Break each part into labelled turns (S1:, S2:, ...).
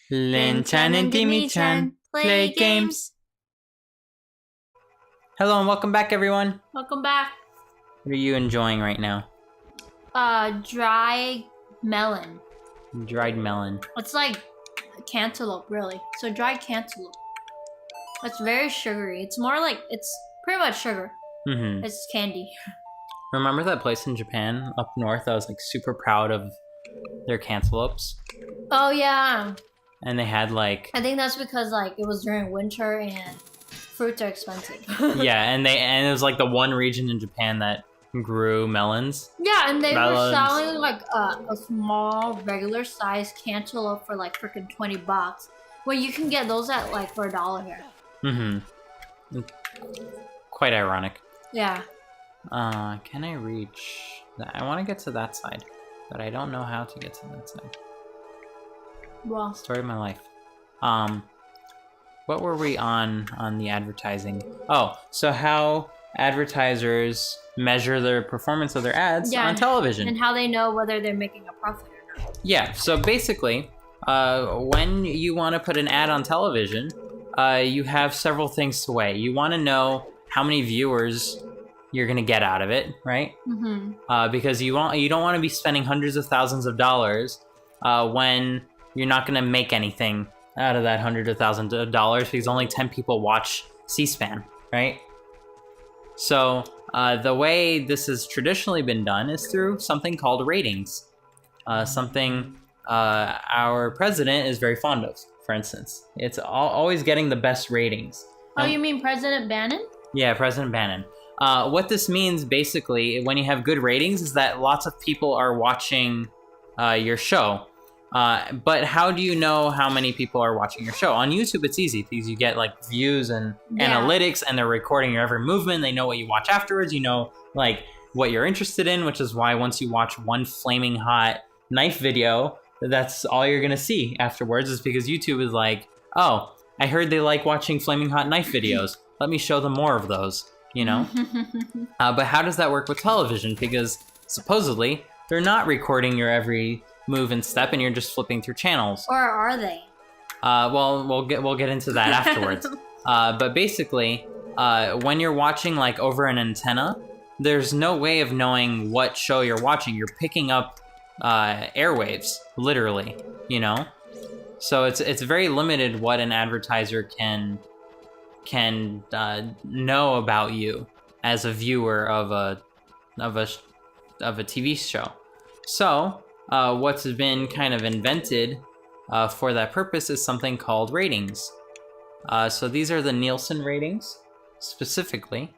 S1: Linh-chan and Dimi-chan play games. Hello and welcome back, everyone.
S2: Welcome back.
S1: What are you enjoying right now?
S2: Dry melon.
S1: Dried melon.
S2: It's like cantaloupe, really. So dried cantaloupe. It's very sugary. It's more like, it's pretty much sugar.
S1: Mm-hmm.
S2: It's candy.
S1: Remember that place in Japan up north that was like super proud of their cantaloupes?
S2: Oh yeah.
S1: And they had like...
S2: I think that's because like it was during winter and fruits are expensive.
S1: Yeah, and it was like the one region in Japan that grew melons.
S2: Yeah, and they
S1: melons.
S2: were selling like a small regular size cantaloupe for like freaking $20. Well, you can get those at like for $1 here.
S1: Mm-hmm. Quite ironic.
S2: Yeah.
S1: Can I reach that? I want to get to that side, but I don't know how to get to that side.
S2: Well,
S1: Story of my life. What were we on the advertising? Oh, so how advertisers measure their performance of their ads on television.
S2: And how they know whether they're making a profit or not.
S1: Yeah, so basically, when you want to put an ad on television, you have several things to weigh. You want to know how many viewers you're gonna get out of it, right?
S2: Mm-hmm.
S1: Because you don't want to be spending hundreds of thousands of dollars when you're not gonna make anything out of that hundreds of thousands of dollars because only 10 people watch C-SPAN, right? So the way this has traditionally been done is through something called ratings, something our president is very fond of. For instance, it's always getting the best ratings.
S2: Oh, you mean President Bannon?
S1: Yeah, President Bannon. What this means, basically, when you have good ratings, is that lots of people are watching your show. But how do you know how many people are watching your show? On YouTube, it's easy because you get like views and analytics, and they're recording your every movement. They know what you watch afterwards. You know, like what you're interested in, which is why once you watch one flaming hot knife video, that's all you're gonna see afterwards, is because YouTube is like, oh, I heard they like watching flaming hot knife videos. Let me show them more of those, you know? But how does that work with television? Because supposedly they're not recording your every move and step, and you're just flipping through channels.
S2: Or are they?
S1: Well, we'll get into that afterwards. But basically, when you're watching like over an antenna, there's no way of knowing what show you're watching. You're picking up airwaves, literally, you know? So it's very limited what an advertiser can know about you as a viewer of a TV show. So what's been kind of invented for that purpose is something called ratings. So these are the Neilson ratings, specifically.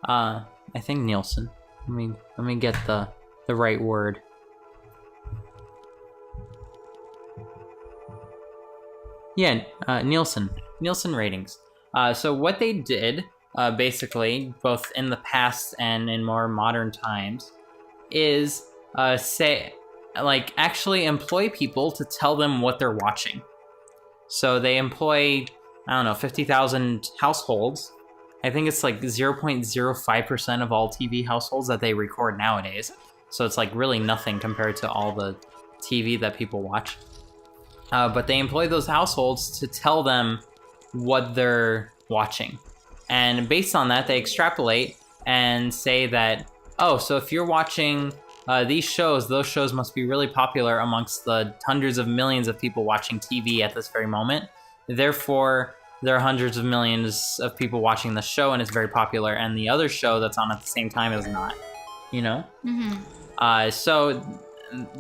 S1: I think Neilson. Let me get the right word. Yeah, Neilson ratings. So what they did, basically, both in the past and in more modern times, is actually employ people to tell them what they're watching. So they employ, 50,000 households. I think it's like 0.05% of all TV households that they record nowadays. So it's like really nothing compared to all the TV that people watch. But they employ those households to tell them what they're watching. And based on that, they extrapolate and say that, oh, so if you're watching these shows, those shows must be really popular amongst the hundreds of millions of people watching TV at this very moment. Therefore, there are hundreds of millions of people watching the show, and it's very popular, and the other show that's on at the same time is not, you know?
S2: Mm-hmm.
S1: So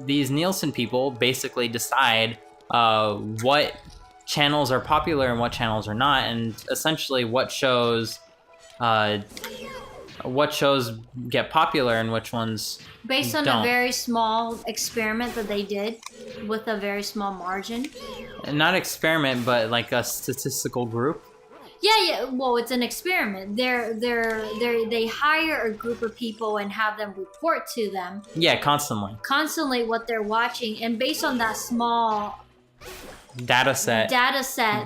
S1: these Nielsen people basically decide what channels are popular and what channels are not, and essentially what shows get popular and which ones
S2: Based on
S1: don't.
S2: a very small experiment that they did with a very small margin.
S1: Not experiment, but like a statistical group.
S2: Yeah. Well, it's an experiment. They hire a group of people and have them report to them.
S1: Yeah, constantly
S2: what they're watching, and based on that small
S1: data set,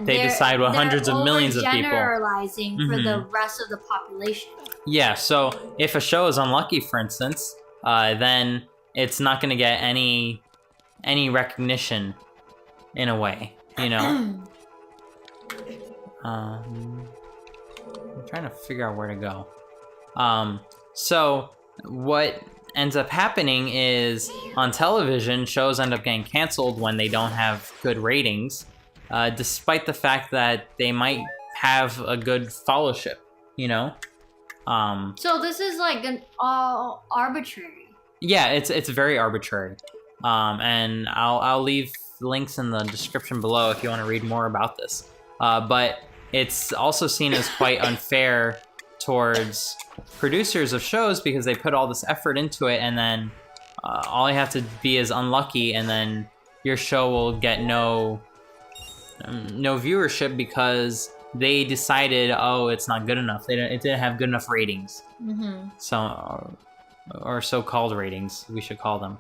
S1: they decide what hundreds of millions of people.
S2: Generalizing for the rest of the population.
S1: Yeah. So if a show is unlucky, for instance, then it's not going to get any recognition in a way. you know. I'm trying to figure out where to go. So what ends up happening is on television, shows end up getting canceled when they don't have good ratings, despite the fact that they might have a good followership, you know?
S2: So this is like an all arbitrary.
S1: Yeah, it's very arbitrary. And I'll leave links in the description below if you want to read more about this. But it's also seen as quite unfair towards producers of shows because they put all this effort into it, and then all you have to be is unlucky, and then your show will get no viewership because they decided, oh, it's not good enough. It didn't have good enough ratings. So, or so-called ratings, we should call them.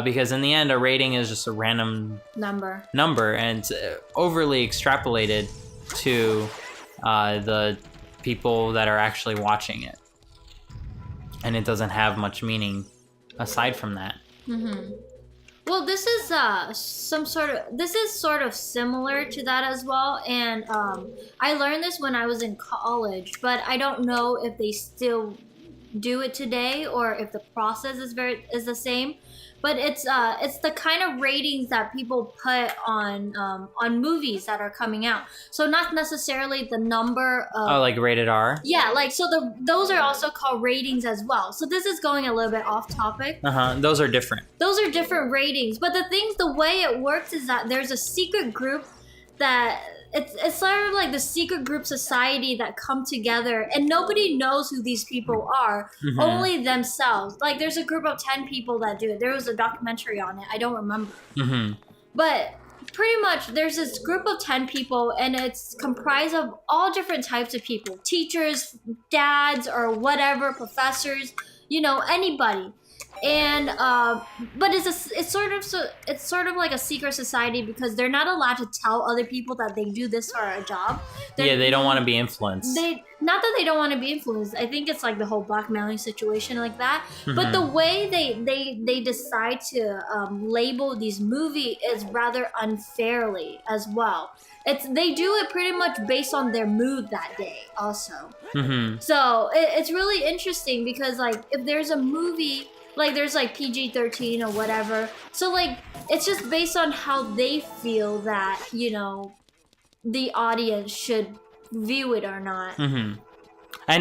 S1: Because in the end, a rating is just a random number, and it's overly extrapolated to the people that are actually watching it, and it doesn't have much meaning aside from that.
S2: Well, this is sort of similar to that as well, and I learned this when I was in college, but I don't know if they still do it today or if the process is the same. But it's the kind of ratings that people put on movies that are coming out. So not necessarily the number of...
S1: Oh, like rated R?
S2: Yeah, like, so those are also called ratings as well. So this is going a little bit off topic.
S1: Those are different.
S2: Those are different ratings. But the way it works is that there's a secret group that... It's sort of like the secret group society that come together, and nobody knows who these people are, only themselves. Like, there's a group of 10 people that do it. There was a documentary on it. I don't remember. But pretty much there's this group of 10 people, and it's comprised of all different types of people. Teachers, dads, or whatever, professors, you know, anybody. And but it's sort of like a secret society because they're not allowed to tell other people that they do this for a job.
S1: They don't want to be influenced.
S2: Not that they don't want to be influenced. I think it's like the whole blackmailing situation like that. But the way they decide to label these movies is rather unfairly as well. They do it pretty much based on their mood that day also. So it's really interesting because, like, if there's a movie, like, there's like PG-13 or whatever, so like it's just based on how they feel that, you know, the audience should view it or not.
S1: And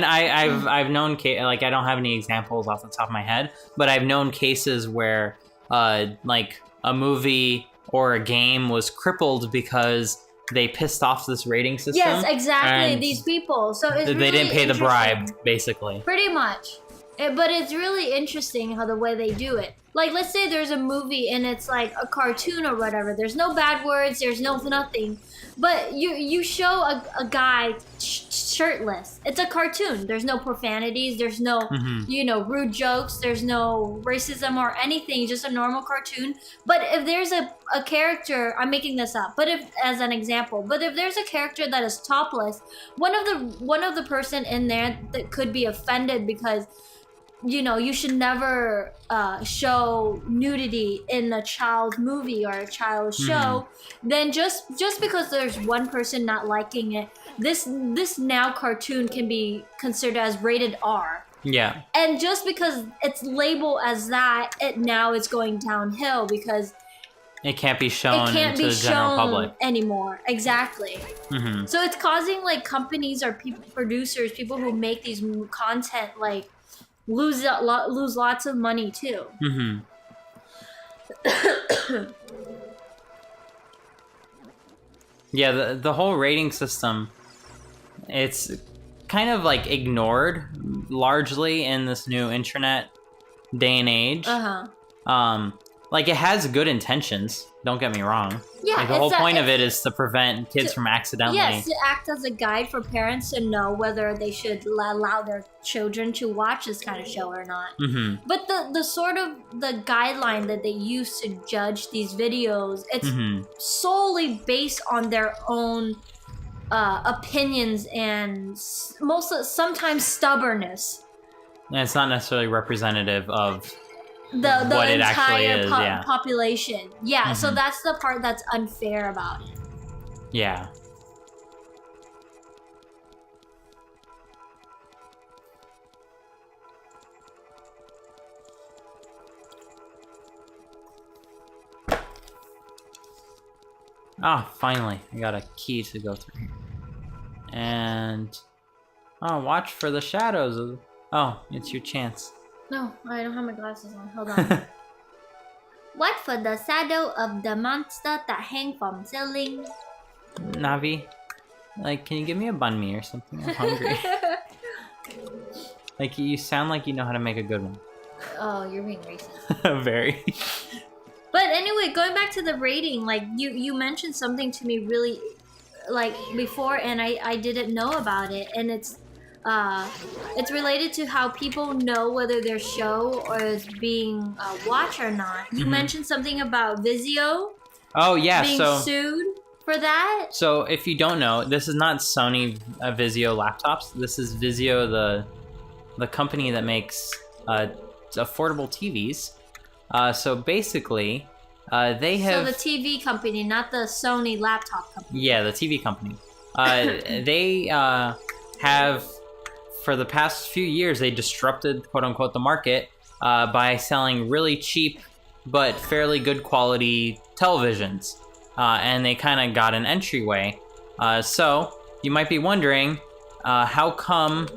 S1: I've known like, I don't have any examples off the top of my head, but I've known cases where like a movie or a game was crippled because they pissed off this rating system.
S2: Yes, exactly. These people. So it's
S1: they didn't pay the bribe, basically.
S2: Pretty much. But it's really interesting how the way they do it. Like, let's say there's a movie and it's like a cartoon or whatever. There's no bad words. There's nothing. But you show a guy shirtless. It's a cartoon. There's no profanities. There's no, you know, rude jokes. There's no racism or anything. Just a normal cartoon. But if there's a character, I'm making this up, but as an example, but if there's a character that is topless, one of the person in there that could be offended because, you know, you should never show nudity in a child's movie or a child's show. Then just because there's one person not liking it, this now cartoon can be considered as rated R. Yeah. And just because it's labeled as that, it now is going downhill because
S1: it can't be shown to the general public
S2: anymore. Exactly. So it's causing, like, companies or producers, people who make these content, like, lose lots of money too.
S1: Yeah, the whole rating system, it's kind of like ignored largely in this new internet day and age. Like, it has good intentions, don't get me wrong. Yeah, like, the whole point of it is to prevent kids from accidentally...
S2: Yes, to act as a guide for parents to know whether they should allow their children to watch this kind of show or not. But the sort of the guideline that they use to judge these videos, it's solely based on their own opinions and sometimes stubbornness.
S1: And it's not necessarily representative of...
S2: the what entire population. Yeah, so that's the part that's unfair about it.
S1: Yeah. Ah, finally. I got a key to go through. And... oh, watch for the shadows. Oh, it's your chance.
S2: No, I don't have my glasses on. Hold on. Watch for the shadow of the monster that hang from ceiling.
S1: Navi, like, can you give me a banh mi or something? I'm hungry. Like, you sound like you know how to make a good one.
S2: Oh, you're being racist.
S1: Very.
S2: But anyway, going back to the rating, like you mentioned something to me really, like before, and I didn't know about it, and it's related to how people know whether their show is being watched or not. You mentioned something about Vizio.
S1: Oh yeah,
S2: being sued for that.
S1: So if you don't know, this is not Sony Vizio laptops. This is Vizio, the company that makes affordable TVs. So basically, they have...
S2: So the TV company, not the Sony laptop company.
S1: Yeah, the TV company. They have, for the past few years, they disrupted, quote-unquote, the market by selling really cheap but fairly good quality televisions. And they kind of got an entryway. So you might be wondering, how come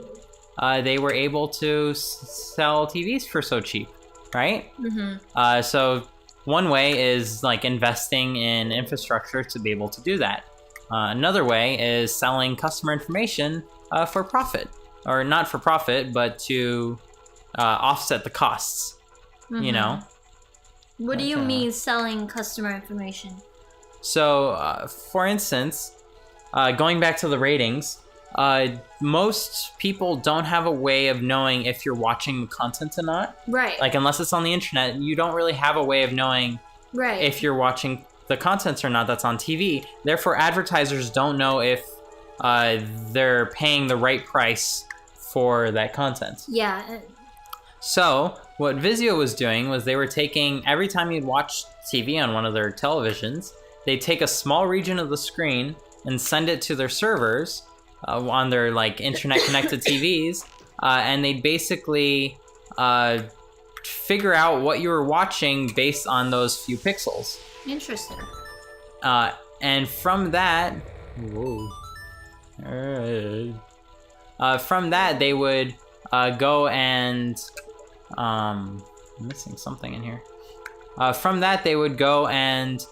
S1: they were able to sell TVs for so cheap? Right? So one way is like investing in infrastructure to be able to do that. Another way is selling customer information for profit, or not for profit, but to offset the costs. You know.
S2: What do you mean selling customer information?
S1: So, for instance, going back to the ratings. Most people don't have a way of knowing if you're watching the content or not.
S2: Right.
S1: Like, unless it's on the internet, you don't really have a way of knowing if you're watching the content or not that's on TV. Therefore, advertisers don't know if they're paying the right price for that content.
S2: Yeah.
S1: So, what Vizio was doing was they were taking, every time you'd watch TV on one of their televisions, they'd take a small region of the screen and send it to their servers on their like internet connected TVs, and they'd basically figure out what you were watching based on those few pixels.
S2: Interesting.
S1: And from that, they would go and I'm missing something in here. From that, they would go and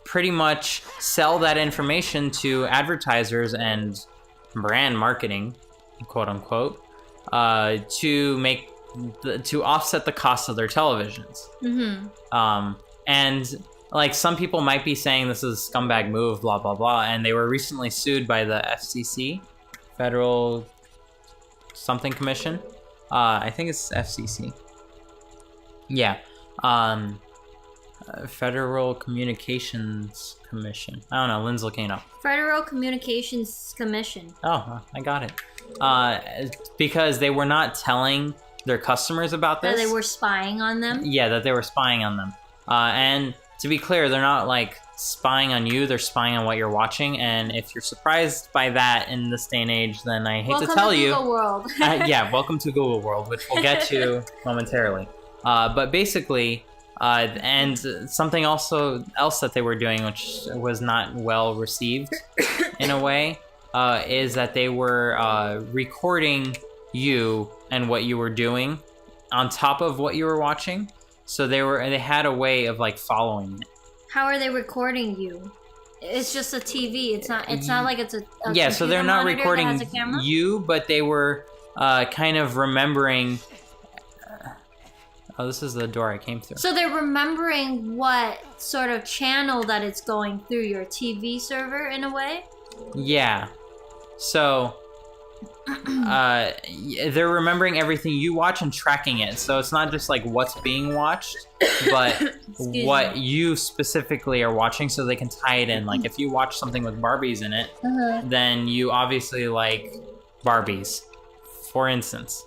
S1: pretty much sell that information to advertisers and brand marketing, quote unquote, to offset the cost of their televisions. And like, some people might be saying this is a scumbag move, blah blah blah, and they were recently sued by the FCC, Federal something Commission. I think it's FCC. Yeah. Federal Communications Commission. I don't know. Lynn's looking it up.
S2: Federal Communications Commission.
S1: Oh, I got it. Because they were not telling their customers about this.
S2: That they were spying on them?
S1: Yeah, that they were spying on them. And to be clear, they're not like spying on you. They're spying on what you're watching. And if you're surprised by that in this day and age, then I hate to tell you.
S2: Welcome to Google World.
S1: Yeah, welcome to Google World, which we'll get to momentarily. But basically... and something else that they were doing, which was not well received in a way, is that they were recording you and what you were doing on top of what you were watching. So they had a way of like following it.
S2: How are they recording you? It's just a TV. It's not like it's a
S1: yeah. So they're not recording you, but they were kind of remembering. Oh, this is the door I came through.
S2: So they're remembering what sort of channel that it's going through your TV server in a way?
S1: Yeah. So, they're remembering everything you watch and tracking it. So it's not just like what's being watched, but what you specifically are watching, so they can tie it in. Like, if you watch something with Barbies in it, then you obviously like Barbies, for instance.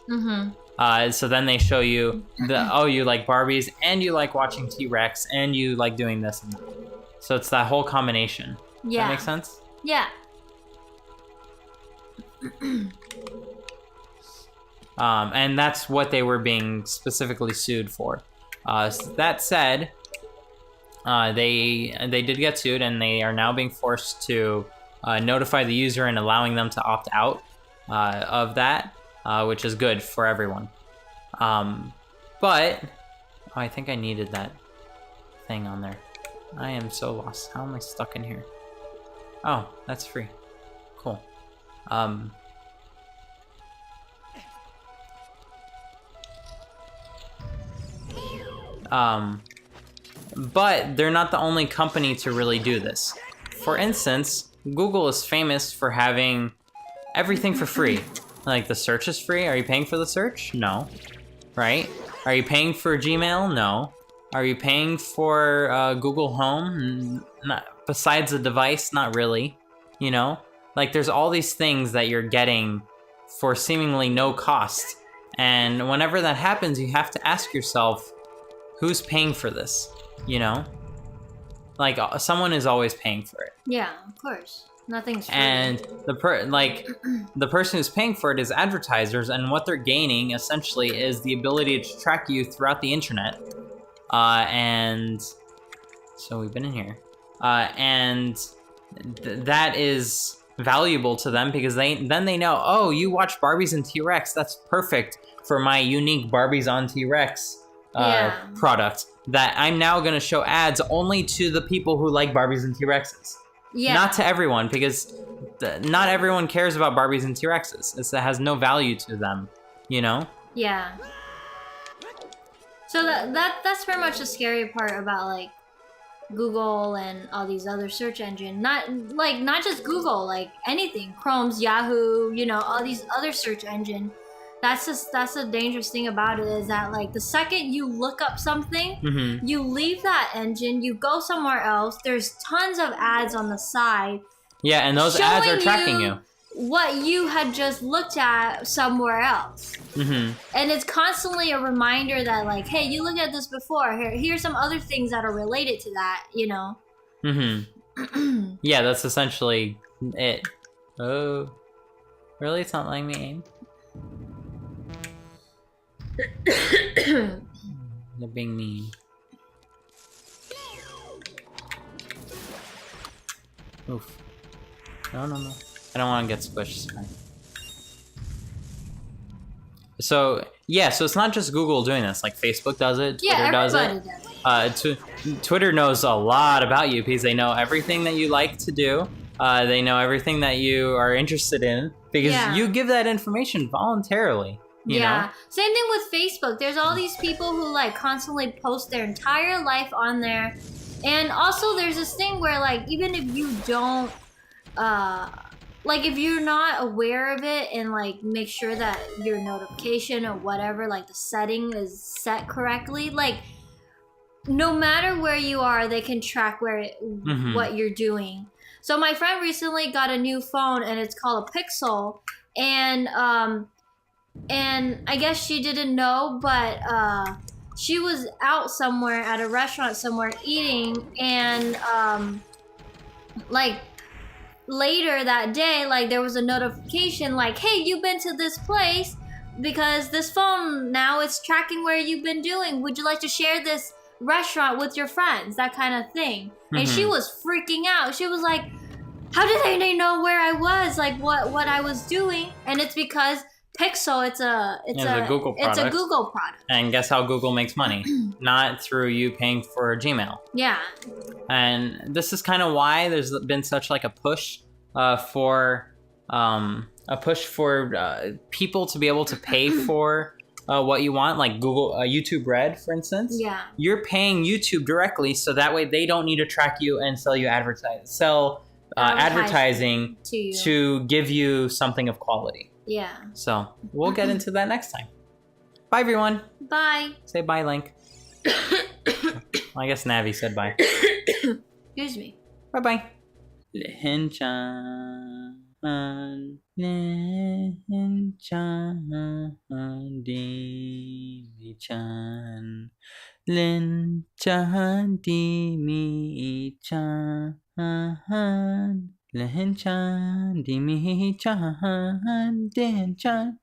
S1: So then they show you you like Barbies, and you like watching T-Rex, and you like doing this and that. So it's that whole combination.
S2: Yeah.
S1: That makes sense?
S2: Yeah.
S1: And that's what they were being specifically sued for. That said, they did get sued, and they are now being forced to notify the user and allowing them to opt out of that, which is good for everyone. But I think I needed that thing on there. I am so lost. How am I stuck in here? Oh, that's free. Cool. But they're not the only company to really do this. For instance, Google is famous for having everything for free. Like, the search is free. Are you paying for the search? No. Right? Are you paying for Gmail? No. Are you paying for Google Home? Not, besides the device, not really. You know? Like, there's all these things that you're getting for seemingly no cost. And whenever that happens, you have to ask yourself, who's paying for this? You know? Like, someone is always paying for it.
S2: Yeah, of course. Nothing's free.
S1: And the person who's paying for it is advertisers, and what they're gaining essentially is the ability to track you throughout the internet. And so we've been in here, and that is valuable to them because they know, oh, you watch Barbies and T-Rex. That's perfect for my unique Barbies on T-Rex product. That I'm now going to show ads only to the people who like Barbies and T-Rexes. Yeah. Not to everyone, because not everyone cares about Barbies and T-Rexes. It has no value to them, you know?
S2: Yeah. So that's pretty much the scary part about, like, Google and all these other search engines. Not just Google, like anything. Chrome's, Yahoo, you know, all these other search engines. That's the dangerous thing about it, is that, like, the second you look up something, you leave that engine, you go somewhere else. There's tons of ads on the side. Yeah,
S1: and those ads are tracking you.
S2: What you had just looked at somewhere else. And it's constantly a reminder that, like, hey, you looked at this before. Here's some other things that are related to that, you know?
S1: Yeah, that's essentially it. Oh, really? It's not letting me aim? They're being mean. Oof. No. I don't want to get squished. So, yeah, so it's not just Google doing this. Like, Facebook does it, Twitter does it. Twitter knows a lot about you because they know everything that you like to do. They know everything that you are interested in because you give that information voluntarily. You know?
S2: Same thing with Facebook. There's all these people who, like, constantly post their entire life on there. And also there's this thing where, like, even if you don't, like, if you're not aware of it and, like, make sure that your notification or whatever, like, the setting is set correctly, like, no matter where you are, they can track what you're doing. So my friend recently got a new phone, and it's called a Pixel, and I guess she didn't know, but she was out somewhere at a restaurant somewhere eating, and like, later that day, like, there was a notification like, hey, you've been to this place because this phone now is tracking where you've been doing. Would you like to share this restaurant with your friends? That kind of thing. And she was freaking out. She was like, how did they know where I was? Like, what I was doing? And it's because Pixel, it's a Google product. It's a Google product.
S1: And guess how Google makes money? Not through you paying for Gmail.
S2: Yeah.
S1: And this is kind of why there's been such, like, a push for people to be able to pay for what you want, like Google YouTube Red, for instance.
S2: Yeah.
S1: You're paying YouTube directly, so that way they don't need to track you and sell advertising to give you something of quality.
S2: Yeah.
S1: So we'll get into that next time. Bye, everyone.
S2: Bye.
S1: Say bye, Link. Well, I guess Navi said bye.
S2: Excuse me.
S1: Bye-bye. Linh-chan, Linh-chan, Dimi-chan, Linh-chan, Dimi-chan. Linh-chan, Dimi-chan, Linh-chan.